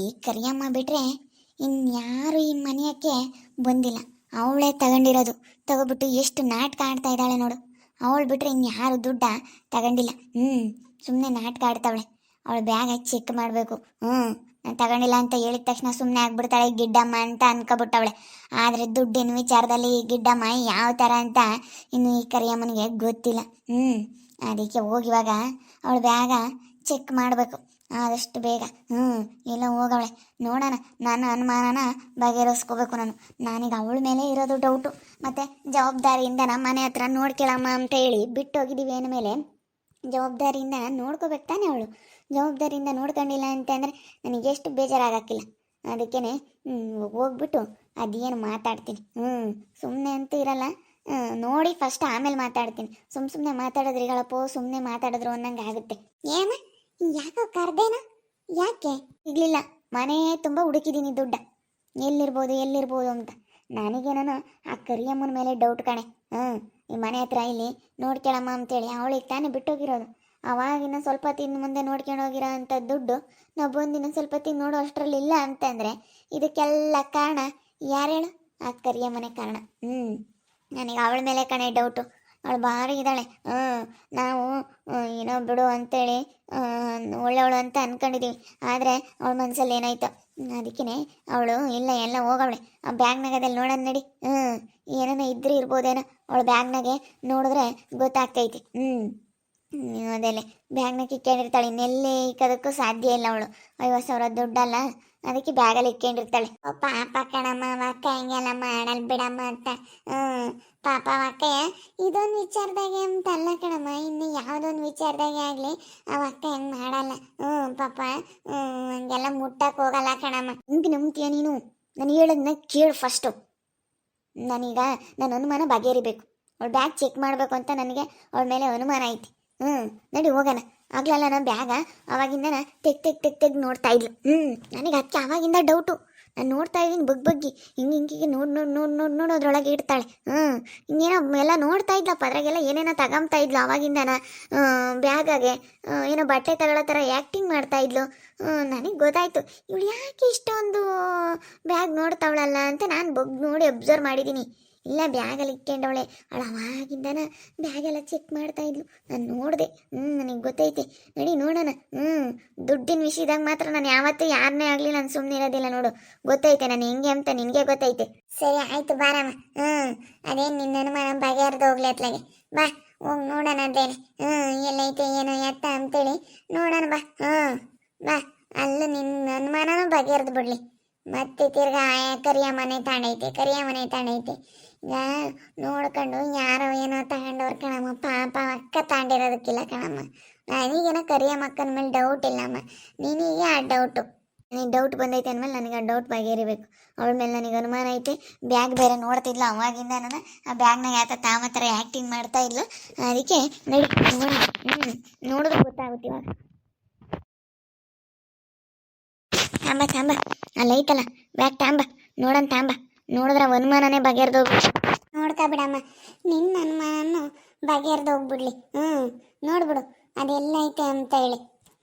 ಈ ಕರಿಯಮ್ಮ ಬಿಟ್ರೆ ಇನ್ಯಾರು ಈ ಮನೆಯಕ್ಕೆ ಬಂದಿಲ್ಲ. ಅವಳೇ ತಗೊಂಡಿರೋದು. ತಗೋಬಿಟ್ಟು ಎಷ್ಟು ನಾಟಕ ಆಡ್ತಾ ಇದ್ದಾಳೆ ನೋಡು. ಅವಳು ಬಿಟ್ರೆ ಇನ್ಯಾರು ದುಡ್ಡ ತಗೊಂಡಿಲ್ಲ. ಸುಮ್ಮನೆ ನಾಟಕ ಆಡ್ತಾವಳೆ. ಅವಳು ಬ್ಯಾಗ್ ಚೆಕ್ ಮಾಡಬೇಕು. ನಾನು ತಗೊಂಡಿಲ್ಲ ಅಂತ ಹೇಳಿದ ತಕ್ಷಣ ಸುಮ್ಮನೆ ಆಗ್ಬಿಡ್ತಾಳೆ ಗಿಡ್ಡಮ್ಮ ಅಂತ ಅನ್ಕೊಬಿಟ್ಟವಳೆ. ಆದರೆ ದುಡ್ಡಿನ ವಿಚಾರದಲ್ಲಿ ಗಿಡ್ಡಮ್ಮ ಯಾವ ಥರ ಅಂತ ಇನ್ನು ಈ ಕರಿಯಮ್ಮನಿಗೆ ಗೊತ್ತಿಲ್ಲ. ಅದಕ್ಕೆ ಹೋಗಿವಾಗ ಅವಳು ಬ್ಯಾಗ ಚೆಕ್ ಮಾಡಬೇಕು ಆದಷ್ಟು ಬೇಗ. ಎಲ್ಲ ಹೋಗವಳೆ ನೋಡೋಣ. ನಾನು ಅನುಮಾನನ ಬಗೆಹರಿಸ್ಕೋಬೇಕು. ನಾನೀಗ ಅವಳ ಮೇಲೆ ಇರೋದು ಡೌಟು. ಮತ್ತು ಜವಾಬ್ದಾರಿಯಿಂದ ನಮ್ಮ ಮನೆ ಹತ್ರ ನೋಡ್ಕೊಳ್ಳಮ್ಮ ಅಂತ ಹೇಳಿ ಬಿಟ್ಟೋಗಿದ್ದೀವಿ ಅಂದಮೇಲೆ ಜವಾಬ್ದಾರಿಯಿಂದ ನೋಡ್ಕೋಬೇಕು ತಾನೆ ಅವಳು. ಜವಾಬ್ದಾರಿಯಿಂದ ನೋಡ್ಕೊಂಡಿಲ್ಲ ಅಂತಂದರೆ ನನಗೆ ಎಷ್ಟು ಬೇಜಾರಾಗಕ್ಕಿಲ್ಲ. ಅದಕ್ಕೇ ಹೋಗ್ಬಿಟ್ಟು ಅದೇನು ಮಾತಾಡ್ತೀನಿ. ಸುಮ್ಮನೆ ಅಂತೂ ಇರಲ್ಲ. ನೋಡಿ ಫಸ್ಟ್ ಆಮೇಲೆ ಮಾತಾಡ್ತೀನಿ. ಸುಮ್ಮನೆ ಮಾತಾಡೋದ್ರಿಗಳಪ್ಪೋ, ಸುಮ್ಮನೆ ಮಾತಾಡಿದ್ರು ಅನ್ನಂಗೆ ಆಗುತ್ತೆ. ಏನ ಯಾಕೋ ಕರ್ದೇನ? ಯಾಕೆ ಸಿಗಲಿಲ್ಲ? ಮನೆ ತುಂಬ ಹುಡುಕಿದ್ದೀನಿ ದುಡ್ಡ. ಎಲ್ಲಿರ್ಬೋದು ಅಂತ. ನನಗೇನೋ ಆ ಕರಿಯಮ್ಮನ ಮೇಲೆ ಡೌಟ್ ಕಣೆ. ಈ ಮನೆ ಹತ್ರ ಇಲ್ಲಿ ನೋಡ್ಕೊಳಮ್ಮ ಅಂತೇಳಿ ಅವಳಿಗೆ ತಾನೇ ಬಿಟ್ಟೋಗಿರೋದು. ಅವಾಗಿನ ಸ್ವಲ್ಪ ತಿಂದು ಮುಂದೆ ನೋಡ್ಕೊಂಡು ಹೋಗಿರೋ ಅಂಥ ದುಡ್ಡು ನಾವು ಬಂದಿನ ಸ್ವಲ್ಪ ತಿಂದು ನೋಡೋ ಅಷ್ಟರಲ್ಲಿ ಇಲ್ಲ ಅಂತಂದರೆ ಇದಕ್ಕೆಲ್ಲ ಕಾರಣ ಯಾರು ಹೇಳು? ಆ ಕರಿಯಮ್ಮನೆ ಕಾರಣ. ನನಗೆ ಅವಳ ಮೇಲೆ ಕಣೆ ಡೌಟು. ಅವಳು ಭಾರಿ ಇದ್ದಾಳೆ. ನಾವು ಏನೋ ಬಿಡು ಅಂತೇಳಿ ಒಳ್ಳೆಯವಳು ಅಂತ ಅಂದ್ಕೊಂಡಿದ್ದೀವಿ. ಆದರೆ ಅವಳ ಮನಸ್ಸಲ್ಲಿ ಏನಾಯ್ತು. ಅದಕ್ಕೇ ಅವಳು ಇಲ್ಲ ಎಲ್ಲ ಹೋಗವಳೆ. ಆ ಬ್ಯಾಗ್ನಾಗದಲ್ಲಿ ನೋಡೋಣ ನಡಿ. ಏನೇನೋ ಇದ್ರೂ ಇರ್ಬೋದೇನೋ ಅವಳ ಬ್ಯಾಗ್ನಾಗೆ ನೋಡಿದ್ರೆ ಗೊತ್ತಾಗ್ತೈತಿ. ಅದೆಲ್ಲ ಬ್ಯಾಗ್ನಾಗ ಇಕ್ಕೊಂಡಿರ್ತಾಳೆ. ಇನ್ನೆಲ್ಲೇ ಇಕ್ಕೋದಕ್ಕೂ ಸಾಧ್ಯ ಇಲ್ಲ ಅವಳು. 50,000 ದುಡ್ಡಲ್ಲ, ಅದಕ್ಕೆ ಬ್ಯಾಗಲ್ಲಿ ಇಕ್ಕೊಂಡಿರ್ತಾಳೆ. ಪಾಪ ಕಣಮ್ಮ ಅಕ್ಕ ಹಿಂಗೆಲ್ಲ ಮಾಡಲ್ ಬಿಡಮ್ಮ ಅಂತ. ಪಾಪ ಅಕ್ಕಯ್ಯ ಇದೊಂದು ವಿಚಾರದಾಗೆ ಅಂತಲ್ಲ ಕಣಮ್ಮ, ಇನ್ನು ಯಾವುದೊಂದು ವಿಚಾರದಾಗೆ ಆಗಲಿ ಆ ಅಕ್ಕ ಹೆಂಗೆ ಮಾಡಲ್ಲ. ಪಾಪ ಹಂಗೆಲ್ಲ ಮುಟ್ಟಕ್ಕೆ ಹೋಗಲ್ಲ ಕಣಮ್ಮ. ಹಿಂಗೆ ನಂಬ್ತೀಯ ನೀನು? ನಾನು ಹೇಳೋದನ್ನ ಕೇಳು ಫಸ್ಟು. ನಾನೀಗ ನನ್ನ ಅನುಮಾನ ಬಗೆಹರಿಬೇಕು. ಅವಳು ಬ್ಯಾಗ್ ಚೆಕ್ ಮಾಡಬೇಕು ಅಂತ ನನಗೆ ಅವಳ ಮೇಲೆ ಅನುಮಾನ ಐತಿ. ನಡಿ ಹೋಗೋಣ. ಆಗ್ಲಲ್ಲ ನಾನು ಬ್ಯಾಗ ಅವಾಗಿಂದ ತೆಗ್ ನೋಡ್ತಾ ಇದ್ಲು. ನನಗೆ ಅದಕ್ಕೆ ಆವಾಗಿಂದ ಡೌಟು. ನಾನು ನೋಡ್ತಾ ಇದ್ದೀನಿ ಬಗ್ಗಿ ಹಿಂಗೆ ನೋಡೋದ್ರೊಳಗೆ ಇಡ್ತಾಳೆ. ಇನ್ನೇನೋ ಎಲ್ಲ ನೋಡ್ತಾ ಇದ್ಲಪ್ಪ. ಅದ್ರಾಗೆಲ್ಲ ಏನೇನೋ ತಗೊಂತಾ ಇದ್ಲು. ಆವಾಗಿಂದನ ಬ್ಯಾಗಾಗೆ ಏನೋ ಬಟ್ಟೆ ತಗೊಳ್ಳೋ ಥರ ಆ್ಯಕ್ಟಿಂಗ್ ಮಾಡ್ತಾ ಇದ್ಲು. ನನಗೆ ಗೊತ್ತಾಯ್ತು ಇವಳು ಯಾಕೆ ಇಷ್ಟೊಂದು ಬ್ಯಾಗ್ ನೋಡ್ತಾವಳಲ್ಲ ಅಂತ ನಾನು ನೋಡಿ ಅಬ್ಸರ್ವ್ ಮಾಡಿದ್ದೀನಿ. ಇಲ್ಲ ಬ್ಯಾಗಲ್ಲಿ ಇಕ್ಕೊಂಡವಳೆ. ಅವಳು ಅವಾಗಿಂದನ ಬ್ಯಾಗೆಲ್ಲ ಚೆಕ್ ಮಾಡ್ತಾ ಇದ್ಲು. ನಾನು ನೋಡಿದೆ. ನನಗೆ ಗೊತ್ತೈತೆ. ನಡಿ ನೋಡೋಣ. ದುಡ್ಡಿನ ವಿಷಯದಾಗ ಮಾತ್ರ ನಾನು ಯಾವತ್ತೂ ಯಾರನ್ನೇ ಆಗಲಿ ನಾನು ಸುಮ್ಮನೆ ಇರೋದಿಲ್ಲ ನೋಡು. ಗೊತ್ತೈತೆ ನಾನು ಹೆಂಗೆ ಅಂತ ನಿನಗೆ ಗೊತ್ತೈತೆ. ಸರಿ ಆಯಿತು ಬಾರಮ್ಮ. ಅದೇನು ನಿನ್ನ ಅನುಮಾನ ಬಗೆಹರಿದು ಹೋಗ್ಲಿ ಅತ್ಲಾಗೆ. ಬಾ ಹೋಗಿ ನೋಡೋಣ ಅದೇನೆ. ಎಲ್ಲೈತೆ ಏನೋ ಎತ್ತ ಅಂತೇಳಿ ನೋಡೋಣ ಬಾ. ಬಾ ಅಲ್ಲೂ ನಿನ್ನ ಅನುಮಾನನೂ ಬಗೆಹರಿದು ಬಿಡ್ಲಿ. ಮತ್ತೆ ತಿರ್ಗಾ ಕರಿಯ ಮನೆ ತಾಂಡೈತೆ. ಈಗ ನೋಡ್ಕೊಂಡು ಯಾರೋ ಏನೋ ತಗೊಂಡವ್ರು ಕಣಮ್ಮ. ಪಾಪ ಅಕ್ಕ ತಾಂಡಿರೋದಕ್ಕಿಲ್ಲ ಕಣಮ್ಮ. ನನಗೇನೋ ಕರಿಯ ಮಕ್ಕನ ಮೇಲೆ ಡೌಟ್ ಇಲ್ಲಮ್ಮ. ನಿನಗೆ ಆ ಡೌಟು. ನನಗೆ ಡೌಟ್ ಬಂದೈತೆ ಅಂದಮೇಲೆ ನನಗೆ ಆ ಡೌಟ್ ಬಗೆಹರಿಬೇಕು. ಅವಳ ಮೇಲೆ ನನಗೆ ಅನುಮಾನ ಐತೆ. ಬ್ಯಾಗ್ ಬೇರೆ ನೋಡ್ತಿದ್ಲು ಅವಾಗಿಂದ. ನಾನು ಆ ಬ್ಯಾಗ್ನಾಗ ಯಾತ ಥರ ಆ್ಯಕ್ಟಿಂಗ್ ಮಾಡ್ತಾ ಇದ್ಲು. ಅದಕ್ಕೆ ನಡಿ ನೋಡಿದ್ರೆ ಗೊತ್ತಾಗುತ್ತೆ ಇವಾಗ. ತಾಂಬ ಅಲ್ಲೈತಲ್ಲ ಬ್ಯಾಗ್ ತಾಂಬ. ನೋಡಿದ್ರೆ ಅನುಮಾನನೇ ಬಗೆಹರಿದು ನೋಡ್ತಾ ಬಿಡಮ್ಮ. ನಿನ್ನ ಅನುಮಾನನು ಬಗೆಹರಿದು ಹೋಗ್ಬಿಡ್ಲಿ. ನೋಡ್ಬಿಡು ಅದೆಲ್ಲ ಐತೆ ಅಂತ ಹೇಳಿ.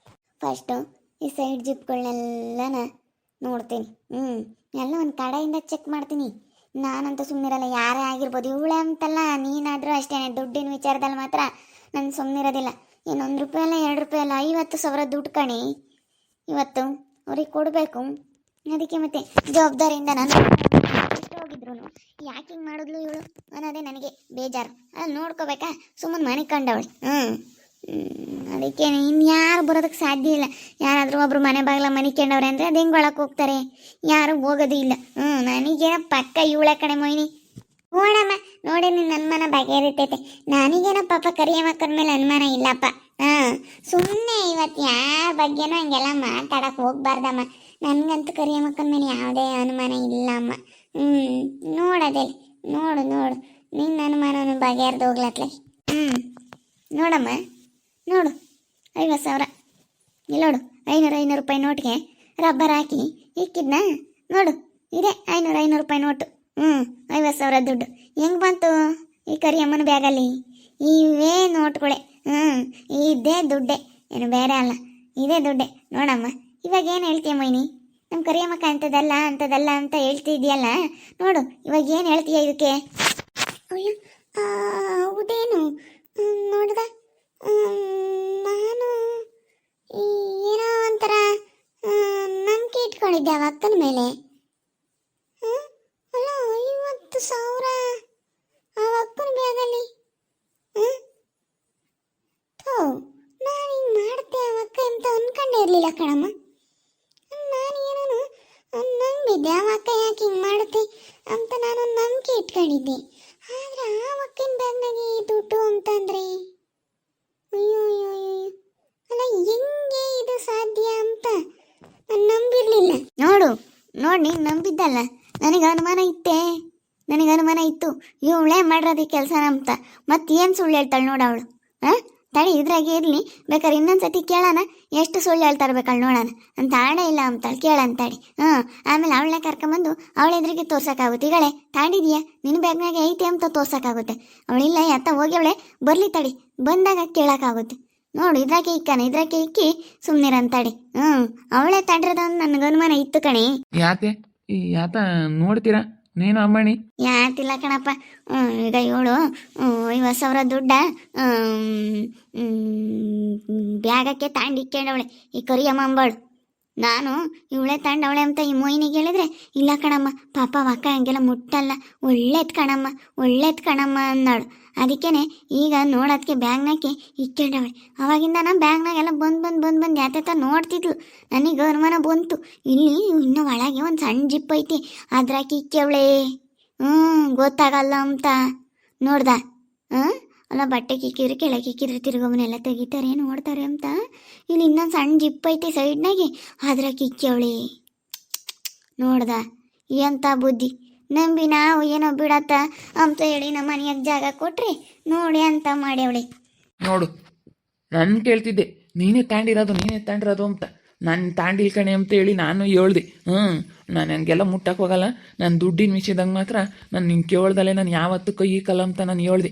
ಫಸ್ಟು ಈ ಸೈಡ್ ಜಿಪ್ಗಳನ್ನೆಲ್ಲ ನೋಡ್ತೀನಿ. ಎಲ್ಲ ಒಂದು ಕಡೆಯಿಂದ ಚೆಕ್ ಮಾಡ್ತೀನಿ. ನಾನಂತೂ ಸುಮ್ಮನಿರಲ್ಲ. ಯಾರೇ ಆಗಿರ್ಬೋದು. ಇವಳೆ ಅಂತಲ್ಲ, ನೀನಾದರೂ ಅಷ್ಟೇ. ದುಡ್ಡಿನ ವಿಚಾರದಲ್ಲಿ ಮಾತ್ರ ನಾನು ಸುಮ್ಮನಿರೋದಿಲ್ಲ. ಏನು 1 ರೂಪಾಯಿ ಅಲ್ಲ 2 ರೂಪಾಯಿ ಅಲ್ಲ 50,000 ದುಡ್ಡು ಕಣಿ ಇವತ್ತು ಅವ್ರಿಗೆ ಕೊಡಬೇಕು. ಅದಕ್ಕೆ ಮತ್ತೆ ಜವಾಬ್ದಾರಿಯಿಂದ ನಾನು ಹೋಗಿದ್ರು ಯಾಕೆ ಹಿಂಗೆ ಮಾಡಿದ್ಲು ಇವಳು ಅನ್ನೋದೇ ನನಗೆ ಬೇಜಾರು. ಅಲ್ಲಿ ನೋಡ್ಕೋಬೇಕಾ? ಸುಮ್ಮನೆ ಮನೆ ಕಂಡವಳು. ಅದಕ್ಕೆ ಇನ್ಯಾರು ಬರೋದಕ್ಕೆ ಸಾಧ್ಯ ಇಲ್ಲ. ಯಾರಾದರೂ ಒಬ್ರು ಮನೆ ಬಾಗಿಲ ಮನೆ ಕಂಡವ್ರೆ ಅಂದರೆ ಅದು ಹೆಂಗೆ ಒಳಕ್ಕೆ ಹೋಗ್ತಾರೆ? ಯಾರು ಹೋಗೋದು ಇಲ್ಲ. ನನಗೇನೋ ಪಕ್ಕ ಇವಳ ಕಡೆ ಮೊಯ್ನಿ. ನೋಡಮ್ಮ ನೋಡಿ ನಿನ್ನ ಅನುಮಾನ ಬಗೆಹರಿತೈತೆ. ನನಗೇನೋ ಪಾಪ ಕರಿಯ ಮಕ್ಕನ ಮೇಲೆ ಅನುಮಾನ ಇಲ್ಲಪ್ಪ. ಸುಮ್ಮನೆ ಇವತ್ತು ಯಾರ ಬಗ್ಗೆನೂ ಹಂಗೆಲ್ಲ ಮಾತಾಡಕ್ಕೆ ಹೋಗ್ಬಾರ್ದಮ್ಮ. ನನಗಂತೂ ಕರಿಯ ಮಕ್ಕನ ಮೇಲೆ ಯಾವುದೇ ಅನುಮಾನ ಇಲ್ಲಮ್ಮ. ನೋಡೋದೇ ನೋಡು ನಿನ್ನ ಅನುಮಾನವನ್ನು ಬಗೆಹರಿದು ಹೋಗ್ಲತ್ಲೆ. ನೋಡಮ್ಮ ನೋಡು 50,000 ಇಲ್ಲಿ ನೋಡು. 500 ರೂಪಾಯಿ ನೋಟ್ಗೆ ರಬ್ಬರ್ ಹಾಕಿ ಇಕ್ಕಿದ್ನ ನೋಡು. ಇದೆ 500 ರೂಪಾಯಿ ನೋಟು. 50,000 ದುಡ್ಡು ಹೆಂಗೆ ಬಂತು ಈ ಕರಿಯಮ್ಮನ ಬ್ಯಾಗಲ್ಲಿ? ಇವೇ ನೋಟ್ಗಳೇ. ಇದೇ ದುಡ್ಡೆ, ಏನು ಬೇರೆ ಅಲ್ಲ. ಇದೇ ದುಡ್ಡೆ ನೋಡಮ್ಮ. ಇವಾಗ ಏನು ಹೇಳ್ತೀಯ ಮೊಯ್ನಿ? ನಮ್ಮ ಕರಿಯಮ್ಮಕ್ಕ ಅಂಥದ್ದಲ್ಲ ಅಂಥದ್ದಲ್ಲ ಅಂತ ಹೇಳ್ತಿದ್ಯಲ್ಲ, ನೋಡು ಇವಾಗ ಏನು ಹೇಳ್ತೀಯ ಇದಕ್ಕೆ? ಅಯ್ಯೋ, ಹೌದೇನು? ನೋಡ್ದ, ನಾನು ಏನೋ ಒಂಥರ ನಂಬಿಕೆ ಇಟ್ಕೊಂಡಿದ್ದೆ ಆ ಅಕ್ಕನ ಮೇಲೆ. ಅಲ್ಲ, 50,000 ಆ ಅಕ್ಕನ ಬ್ಯಾಗಲ್ಲಿ. ನಾನು ಹಿಂಗೆ ಮಾಡ್ತೆ ಆ ಅಕ್ಕ ಅಂತ ಅನ್ಕೊಂಡೇ ಇರಲಿಲ್ಲ ಕಣಮ್ಮ. ನಾನು ಏನೋ ನಂಬಿದ್ದೆ ಆ ಅಕ್ಕ ಯಾಕೆ ಹಿಂಗೆ ಮಾಡುತ್ತೆ ಅಂತ ನಾನು ನಂಬಿಕೆ ಇಟ್ಕೊಂಡಿದ್ದೆ. ಆದ್ರೆ ಆ ಅಕ್ಕನ ಬ್ಯಾಗ್ನಾಗೆ ದುಡ್ಡು ಅಂತಂದ್ರೆ ಅಯ್ಯೋ ಅಯ್ಯೋ ಅಯ್ಯೋ, ಅಲ್ಲ ಹೆಂಗೆ ಇದು ಸಾಧ್ಯ ಅಂತ ನಾನು ನಂಬಿರ್ಲಿಲ್ಲ. ನೋಡು ನೀನು ನಂಬಿದ್ದಲ್ಲ, ನನಗೆ ಅನುಮಾನ ಇತ್ತು ಇವಳೇ ಮಾಡಿರೋದು ಕೆಲಸ ಅಂತ. ಮತ್ತೇನು ಸುಳ್ಳು ಹೇಳ್ತಾಳೆ ನೋಡು ಅವಳು. ತಡಿ, ಇದ್ರಾಗೆ ಇರಲಿ, ಬೇಕಾದ್ರೆ ಇನ್ನೊಂದ್ಸತಿ ಕೇಳೋಣ ಎಷ್ಟು ಸುಳ್ಳು ಹೇಳ್ತಾರೆ ಬೇಕಳು ನೋಡೋಣ ಅಂತ. ಆಡೇ ಇಲ್ಲ ಅಂತಾಳೆ, ಕೇಳೋಣ ತಡಿ. ಆಮೇಲೆ ಅವಳನ್ನ ಕರ್ಕೊಂಬಂದು ಅವಳ ಎದುರಿಗೆ ತೋರ್ಸೋಕ್ಕಾಗುತ್ತೆ. ಈಗಳೆ ತಾಂಡಿದೀಯಾ ನಿನ್ನ ಬ್ಯಾಗ್ನಾಗೆ ಐತೆ ಅಂತ ತೋರ್ಸೋಕ್ಕಾಗುತ್ತೆ. ಅವಳಿಲ್ಲ ಎತ್ತ ಹೋಗಿ ಅವಳೆ ಬರಲಿ, ತಡಿ, ಬಂದಾಗ ಕೇಳೋಕ್ಕಾಗುತ್ತೆ. ನೋಡು ಇದ್ರಾಗೆ ಇಕ್ಕಿ ಸುಮ್ಮನಿರಂತಾಡಿ. ಅವಳೇ ತಾಂಡಿರೋದು ನನಗೆ ಅನುಮಾನ ಇತ್ತು ಕಣಿ. ಯಾತ ನೋಡ್ತೀರಾ ನೀನು ಅಮ್ಮಣಿ? ಯಾತಿಲ್ಲ ಕಣಪ್ಪ. ಈಗ ಇವಳು 50,000 ದುಡ್ಡ ಬ್ಯಾಗಕ್ಕೆ ತಾಂಡಿಕ್ಕೊಂಡವಳೆ ಈ ಕರಿಯಮ್ಮ ಅಂಬಾಳು. ನಾನು ಇವಳೆ ತಾಂಡವಳೆ ಅಂತ ಈ ಮೊಯ್ನಿಗೆ ಹೇಳಿದ್ರೆ, ಇಲ್ಲ ಕಣಮ್ಮ ಪಾಪ ಅಕ್ಕ ಹಂಗೆಲ್ಲ ಮುಟ್ಟಲ್ಲ, ಒಳ್ಳೇದು ಕಣಮ್ಮ ಅಂದಾಳು. ಅದಕ್ಕೇನೆ ಈಗ ನೋಡೋದಕ್ಕೆ ಬ್ಯಾಗ್ನಾಗೆ ಇಕ್ಕೊಂಡವಳೆ. ಅವಾಗಿಂದ ನಾನು ಬ್ಯಾಗ್ನಾಗೆಲ್ಲ ಬಂದು ಯಾತ ನೋಡ್ತಿದ್ಲು. ನನಗೆ ಅನುಮಾನ ಬಂತು, ಇಲ್ಲಿ ಇನ್ನೂ ಒಳಗೆ ಒಂದು ಸಣ್ಣ ಜಿಪ್ ಐತಿ, ಅದ್ರಾಕಿ ಇಕ್ಕವಳೆ. ಗೊತ್ತಾಗಲ್ಲ ಅಂತ ನೋಡ್ದ. ಅಲ್ಲ, ಬಟ್ಟೆ ಕಿಕ್ಕಿದ್ರೆ ಕೆಳಗೆ ಕಿಕ್ಕಿದ್ರೆ ತಿರುಗೋವನ್ನೆಲ್ಲ ತೆಗಿತಾರೆ ನೋಡ್ತಾರೆ ಅಂತ. ಇಲ್ಲಿ ಇನ್ನೊಂದು ಸಣ್ಣ ಜಿಪ್ ಐತಿ ಸೈಡ್ನಾಗೆ, ಅದ್ರಾಕಿ ಇಕ್ಕವಳೆ. ನೋಡ್ದ ಎಂಥ ಬುದ್ಧಿ. ನಂಬಿ ನಾವು ಏನೋ ಬಿಡತ್ತ ಅಂತ ಹೇಳಿ ನಮ್ಮ ಮನೆಯಾಗ ಜಾಗ ಕೊಟ್ರಿ ನೋಡಿ ಅಂತ ಮಾಡ್ಯವಳಿ. ನೋಡು, ನಾನು ಕೇಳ್ತಿದ್ದೆ ನೀನೇ ತಾಂಡಿರೋದು ಅಂತ. ನಾನು ತಾಂಡಿಲ್ ಕಣೆ ಅಂತ ಹೇಳಿ ನಾನು ಹೇಳ್ದೆ. ನಾನು ನನಗೆಲ್ಲ ಮುಟ್ಟಕ್ಕೆ ಹೋಗಲ್ಲ, ನಾನು ದುಡ್ಡಿನ ವಿಷಯದಂಗೆ ಮಾತ್ರ ನಾನು ನಿಂಗೆ ಕೇಳ್ದಲ್ಲೇ ನಾನು ಯಾವತ್ತೂ ಕೈ ಕಲ್ಲ ಅಂತ ನಾನು ಹೇಳ್ದೆ.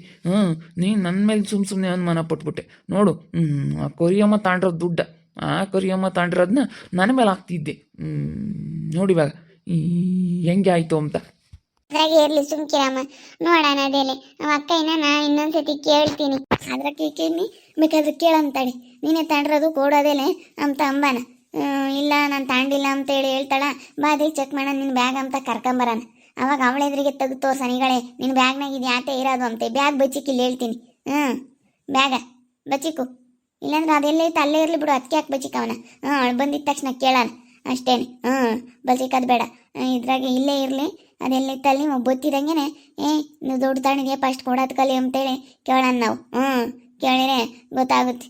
ನೀನು ನನ್ನ ಮೇಲೆ ಸುಮ್ಮನೆ ಅನುಮಾನ ಪಟ್ಬಿಟ್ಟೆ. ನೋಡು, ಆ ಕರಿಯಮ್ಮ ತಾಂಡಿರೋದು ದುಡ್ಡ, ಆ ಕರಿಯಮ್ಮ ತಾಂಡಿರೋದನ್ನ ನನ್ನ ಮೇಲೆ ಹಾಕ್ತಿದ್ದೆ. ನೋಡಿ ಇವಾಗ ಹೆಂಗೆ ಆಯಿತು ಅಂತ. ಅದ್ರಾಗೆ ಇರ್ಲಿ ಸುಮ್ಕಿರಮ್ಮ, ನೋಡೋಣ ಅದೇಲೆ ನಮ್ಮ ಅಕ್ಕ ನಾ ಇನ್ನೊಂದ್ಸತಿ ಕೇಳ್ತೀನಿ. ಅದ್ರಾಗೆ ಬೇಕಾದ್ರೆ ಕೇಳಂತಾಳೆ, ನೀನೇ ತಾಂಡಿರೋದು ಕೊಡೋದೇಲೆ ಅಂತ ಅಂಬಾನ. ಇಲ್ಲ ನಾನು ತಾಂಡಿಲ್ಲ ಅಂತ ಹೇಳಿ ಹೇಳ್ತಾಳ, ಬಾದಿ ಚೆಕ್ ಮಾಡೋಣ ನಿನ್ನ ಬ್ಯಾಗ್ ಅಂತ ಕರ್ಕೊಂಬರಾನ. ಅವಾಗ ಅವಳ ಎದುರಿಗೆ ತೆಗೆದು ತೋರ್ಸನಿಗಳೇ ನಿನ್ನ ಬ್ಯಾಗ್ನಾಗ ಇದು ಯಾತೆ ಇರೋದು ಅಂತೆ. ಬ್ಯಾಗ್ ಬಚ್ಚಿಕ್ಕಿಲ್ಲ ಹೇಳ್ತೀನಿ. ಬ್ಯಾಗ ಬಚ್ಚಿಕ್ಕು, ಇಲ್ಲಾಂದ್ರೆ ಅದೆಲ್ಲೈತೆ ಅಲ್ಲೇ ಇರಲಿ ಬಿಡು, ಅದಕ್ಕೆ ಯಾಕೆ ಬಚ್ಚಿಕ್ಕವನ. ಅವಳು ಬಂದಿದ್ದ ತಕ್ಷಣ ಕೇಳೋಣ ಅಷ್ಟೇನೆ. ಬಚ್ಚಿಕ್ಕದು ಬೇಡ, ಇದ್ರಾಗೆ ಇಲ್ಲೇ ಇರಲಿ, ಅದೆಲ್ಲೈತಲ್ಲಿ ಬೊತ್ತಿದಂಗೆ ನೀವು ದುಡ್ಡು ತಾಣಿದೆಯಾ ಫಸ್ಟ್ ಕೊಡೋದು ಕಲಿ ಅಂತೇಳಿ ಕೇಳೋಣ ನಾವು. ಕೇಳಿದ್ರೆ ಗೊತ್ತಾಗುತ್ತೆ.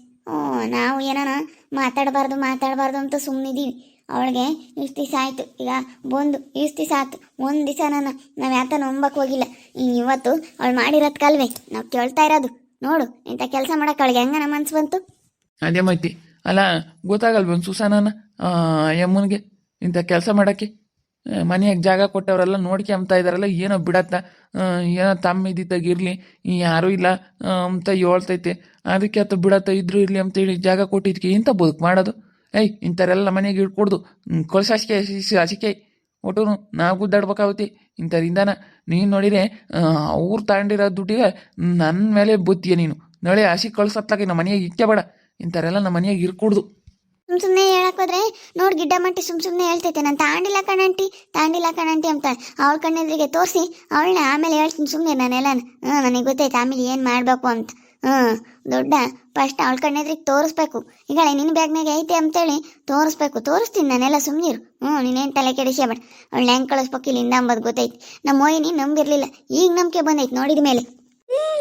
ನಾವು ಏನಾನ ಮಾತಾಡಬಾರ್ದು ಅಂತ ಸುಮ್ಮನಿದ್ದೀವಿ. ಅವಳಿಗೆ ಇಷ್ಟು ದಿವಸ ಆಯಿತು, ಈಗ ಬಂದು ಇಷ್ಟು ದಿವಸ ಆಯ್ತು, ಒಂದು ದಿವಸ ನಾವು ಯಾತ ನಂಬಕ್ಕೆ ಹೋಗಿಲ್ಲ. ಇವತ್ತು ಅವಳು ಮಾಡಿರೋದು ಕಲ್ವೇ ನಾವು ಕೇಳ್ತಾ ಇರೋದು. ನೋಡು ಇಂಥ ಕೆಲಸ ಮಾಡೋಕೆ ಅವಳಿಗೆ ಹೆಂಗ ನಮ್ಮ ಮನ್ಸು ಬಂತು. ಅದೇ ಮೈತಿ ಅಲ್ಲ, ಗೊತ್ತಾಗಲ್ವ ಒಂದು ಸುಸಾನನ ಯಮ್ಮನಿಗೆ ಇಂಥ ಕೆಲಸ ಮಾಡೋಕ್ಕೆ. ಮನೆಯಾಗ ಜಾಗ ಕೊಟ್ಟವರೆಲ್ಲ ನೋಡ್ಕೆ ಅಂಬ್ತಾ ಇದ್ದಾರಲ್ಲ, ಏನೋ ಬಿಡತ್ತ, ಏನೋ ತಮ್ಮ ಇದ್ದಿದ್ದಾಗಿರಲಿ ಯಾರೂ ಇಲ್ಲ ಅಂತ ಹೇಳ್ತೈತೆ. ಅದಕ್ಕೆ ಆತ ಬಿಡತ್ತ ಇದ್ರು ಇರಲಿ ಅಂತೇಳಿ ಜಾಗ ಕೊಟ್ಟಿದ್ದಕ್ಕೆ ಇಂಥ ಬದುಕು ಮಾಡೋದು. ಇಂಥರೆಲ್ಲ ಮನೆಗೆ ಇಟ್ಕೊಡ್ದು ಹಸಿಕೆ ಒಟ್ಟು ನಾವು ಗುದ್ದಾಡ್ಬೇಕಾಗುತ್ತೆ ಇಂಥರಿಂದಾನ. ನೀನು ನೋಡಿದರೆ ಅವ್ರು ತಗೊಂಡಿರೋ ದುಡ್ಡಿಗೆ ನನ್ನ ಮೇಲೆ ಬುತ್ತಿಯ ನೀನು ನಾಳೆ ಹಸಿ ಕಳ್ಸತ್ಲಾಗೆ ನಮ್ಮ ಮನೆಯಾಗ ಇಕ್ಕೆ ಬೇಡ. ಇಂಥರೆಲ್ಲ ನಮ್ಮ ಮನೆಯಾಗ ಇರ್ಕೊಡ್ದು. ಸುಮ್ಮನೆ ಹೇಳಕ್ಕೋದ್ರೆ ನೋಡಿ ಗಿಡ್ಡ ಮಟ್ಟಿ ಸುಮ್ಮನೆ ಹೇಳ್ತೈತೆ, ನಾನು ತಾಂಡಿಲ್ಲ ಕಣಂಟಿ ಅಂತ ಅವಳ ಕಣ್ಣೆದ್ರಿಗೆ ತೋರಿಸಿ ಅವಳನ್ನ ಆಮೇಲೆ ಹೇಳ್ತೀನಿ ಸುಮ್ಮನೆ ನಾನೆಲ್ಲ. ನನಗೆ ಗೊತ್ತೈತೆ ಆಮೇಲೆ ಏನು ಮಾಡಬೇಕು ಅಂತ. ದೊಡ್ಡ ಫಸ್ಟ್ ಅವಳ ಕಣ್ಣೆದ್ರಿಗೆ ತೋರಿಸ್ಬೇಕು. ಈಗ ನಿನ್ನ ಬ್ಯಾಗ್ನಾಗೆ ಐತೆ ಅಂತೇಳಿ ತೋರಿಸ್ತೀನಿ ನಾನೆಲ್ಲ ಸುಮ್ಮನಿರು. ನೀನೇನು ತಲೆ ಕೆಡಿಸ್ಬೇಡ. ಅವಳನ್ನ ಹೆಂಗೆ ಕಳಿಸ್ಬೇಕು ಇಲ್ಲಿಂದ ಅಂಬೋದು ಗೊತ್ತೈತಿ. ನಮ್ಮ ಮೋಹಿನಿ ನಂಬಿರಲಿಲ್ಲ, ಈಗ ನಂಬಿಕೆ ಬಂದೈತೆ ನೋಡಿದ ಮೇಲೆ.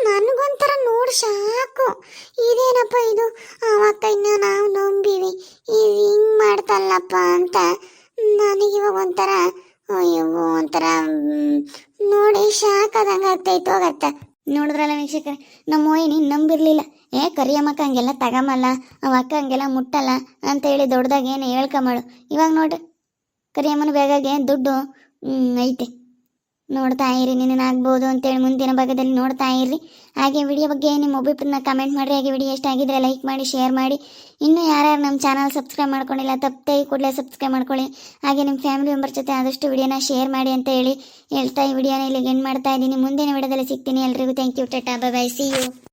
ನನಗೊಂಥರ ನೋಡಿ ಸಾಕು, ಇದೇನಪ್ಪ ಇದು ಅವಕ್ಕ ಇನ್ನು ನಾವು ನಂಬಿವಿ ಇದು ಹಿಂಗೆ ಮಾಡ್ತಲ್ಲಪ್ಪ ಅಂತ ನನಗಿವಾಗ ಒಂಥರ ಒಂಥರ ನೋಡಿ ಶಾಕಾದಂಗೆ ಆಗ್ತೈತೆ ಹೋಗತ್ತ. ನೋಡಿದ್ರಲ್ಲ ವೀಕ್ಷಕರೇ, ನಮ್ಮ ಮೋಹಿನಿ ನಂಬಿರಲಿಲ್ಲ. ಕರಿಯಮ್ಮಕ್ಕ ಹಂಗೆಲ್ಲ ತಗೊಂಬಲ್ಲ, ಅವ ಅಕ್ಕ ಹಂಗೆಲ್ಲ ಮುಟ್ಟಲ್ಲ ಅಂತ ಹೇಳಿ ದೊಡ್ಡದಾಗ ಏನು ಹೇಳ್ಕೊಂಬಳು. ಇವಾಗ ನೋಡ್ರಿ ಕರಿಯಮ್ಮನ ಬ್ಯಾಗಾಗೆ ದುಡ್ಡು ಐತೆ. ನೋಡ್ತಾ ಇರಿ, ನಿನ್ನಾಗ್ಬೋದು ಅಂತೇಳಿ ಮುಂದಿನ ಭಾಗದಲ್ಲಿ ನೋಡ್ತಾ ಇರಿ. ಹಾಗೆ ವಿಡಿಯೋ ಬಗ್ಗೆ ನಿಮ್ಮ ಒಬ್ಬೊಬ್ಬರನ್ನ ಕಮೆಂಟ್ ಮಾಡಿರಿ. ಹಾಗೆ ವಿಡಿಯೋ ಇಷ್ಟ ಆಗಿದ್ರೆ ಲೈಕ್ ಮಾಡಿ, ಶೇರ್ ಮಾಡಿ. ಇನ್ನೂ ಯಾರ್ಯಾರು ನಮ್ಮ ಚಾನಲ್ ಸಬ್ಸ್ಕ್ರೈಬ್ ಮಾಡ್ಕೊಂಡಿಲ್ಲ ತಪ್ಪದೆ ಕೂಡಲೇ ಸಬ್ಸ್ಕ್ರೈಬ್ ಮಾಡ್ಕೊಳ್ಳಿ. ಹಾಗೆ ನಿಮ್ಮ ಫ್ಯಾಮಿಲಿ ಮೆಂಬರ್ ಜೊತೆ ಆದಷ್ಟು ವಿಡಿಯೋನ ಶೇರ್ ಮಾಡಿ ಅಂತ ಹೇಳ್ತಾ ಈ ವಿಡಿಯೋನ ಇಲ್ಲಿಗೆ ಎಂಡ್ ಮಾಡ್ತಾ ಇದ್ದೀನಿ. ಮುಂದಿನ ವಿಡಿಯೋದಲ್ಲಿ ಸಿಗ್ತೀನಿ. ಎಲ್ರಿಗೂ thank you, tata, bye bye, see you.